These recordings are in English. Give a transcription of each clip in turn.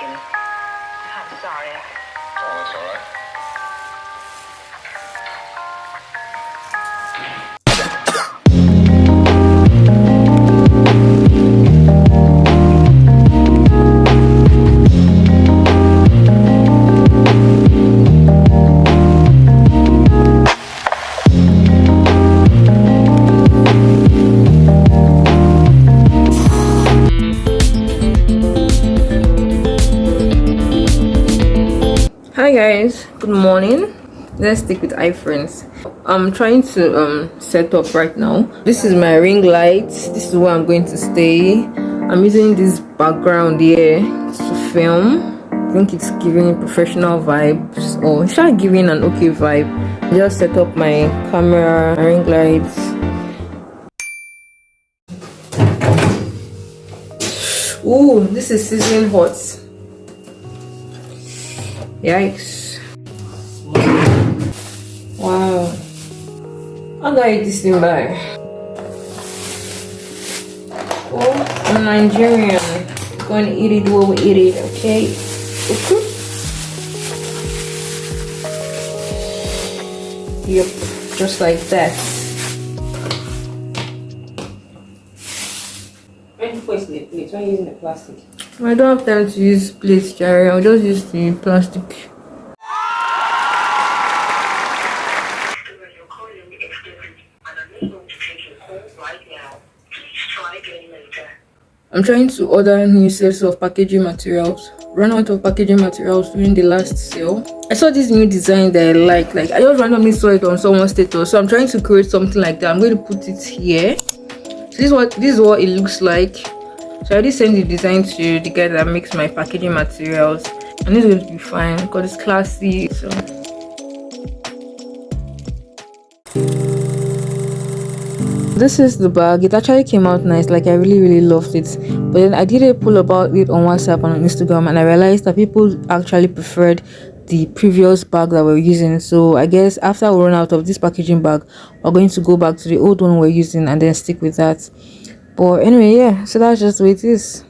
speaking. I'm sorry. Oh, that's all right. Hi guys, good morning. Let's stick with iPhones. I'm trying to set up right now. This is my ring light. This is where I'm going to stay. I'm using this background here to film. I think it's giving professional vibes, or it's not giving an okay vibe. I just set up my camera, my ring lights. Ooh, this is sizzling hot. Yikes. Wow. How do I eat this thing by? Oh, I'm Nigerian. I'm going to eat it the way we eat it, okay? Okay. Yep, just like that. Why are you using the plastic? I don't have time to use plates, Jerry. I'll just use the plastic. I'm trying to order new sets of packaging materials. Ran out of packaging materials during the last sale. I saw this new design that I like I just randomly saw it on someone's status, so I'm trying to create something like that. I'm going to put it here. So this is what it looks like. So I already sent the design to the guy that makes my packaging materials, and it's going to be fine because it's classy. So this is the bag. It actually came out nice. Like, I really loved it. But then I did a poll about it on WhatsApp and on Instagram, and I realized that people actually preferred the previous bag that we're using. So I guess after we run out of this packaging bag, we're going to go back to the old one we're using and then stick with that. But anyway, yeah, so that's just the way it is.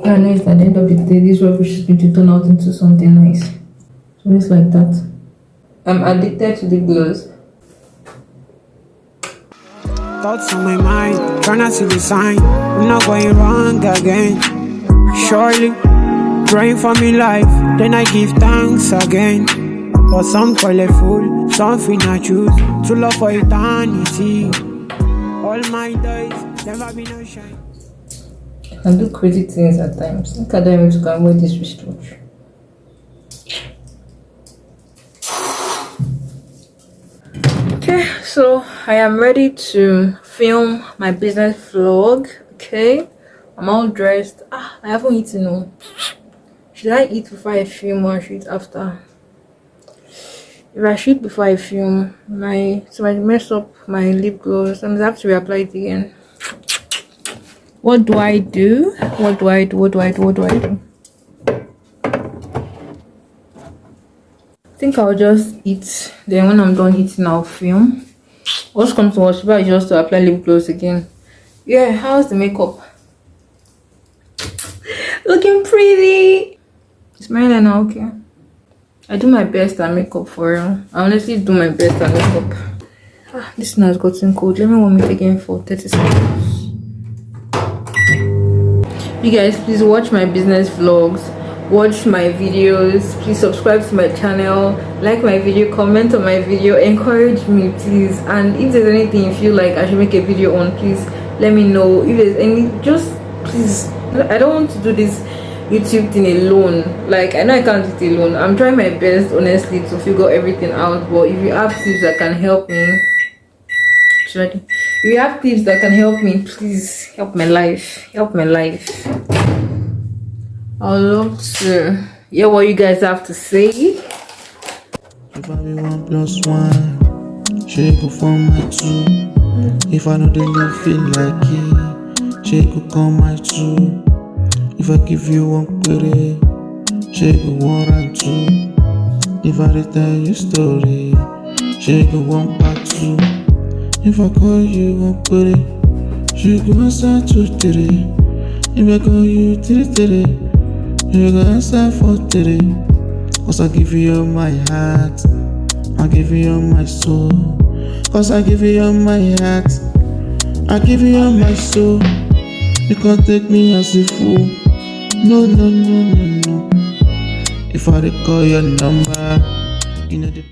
I know it's at the end of the day, this rubbish is going to turn out into something nice. So it's like that. I'm addicted to the glows. Thoughts on my mind, try not to see the sign. I'm not going wrong again. Surely, praying for me life, then I give thanks again. But some call it fool, something I choose to love for eternity. All my days, never been no shine. I can do crazy things at times. Look at them to come with this restructure. Okay, so I am ready to film my business vlog. Okay, I'm all dressed. I haven't eaten. No, should I eat before I film or should I eat after? If I shoot before I film, I mess up my lip gloss and I have to reapply it again. What do I do? What do I do? I think I'll just eat. Then when I'm done eating, I'll film. What's come to watch? But just to apply lip gloss again. Yeah, how's the makeup? Looking pretty. Is my eyeliner okay? I do my best at makeup for real. I honestly do my best at makeup. This thing has gotten cold. Let me warm it again for 30 seconds. You guys, please watch my business vlogs, watch my videos, please subscribe to my channel, like my video, comment on my video, encourage me please. And if there's anything you feel like I should make a video on, please let me know. If there's any, just please, I don't want to do this YouTube thing alone. Like, I know I can't do it alone. I'm trying my best honestly to figure everything out, but if you have tips that can help me, if you have tips that can help me, please help my life. I'd love to hear what you guys have to say. If I be 1+1, she go for my 2. If I know they live feel like it, she go come my 2. If I give you 1 query, she go 1 and 2. If I tell you story, she go 1 part 2. If I call you 1 query, she go answer 2, 3. If I call you 3, 3, you go answer 4, 3. Cause I give you all my heart, I give you all my soul. Cause I give you all my heart, I give you all my soul. You can't take me as a fool. No, no, no, no, no. If I recall your number, you know the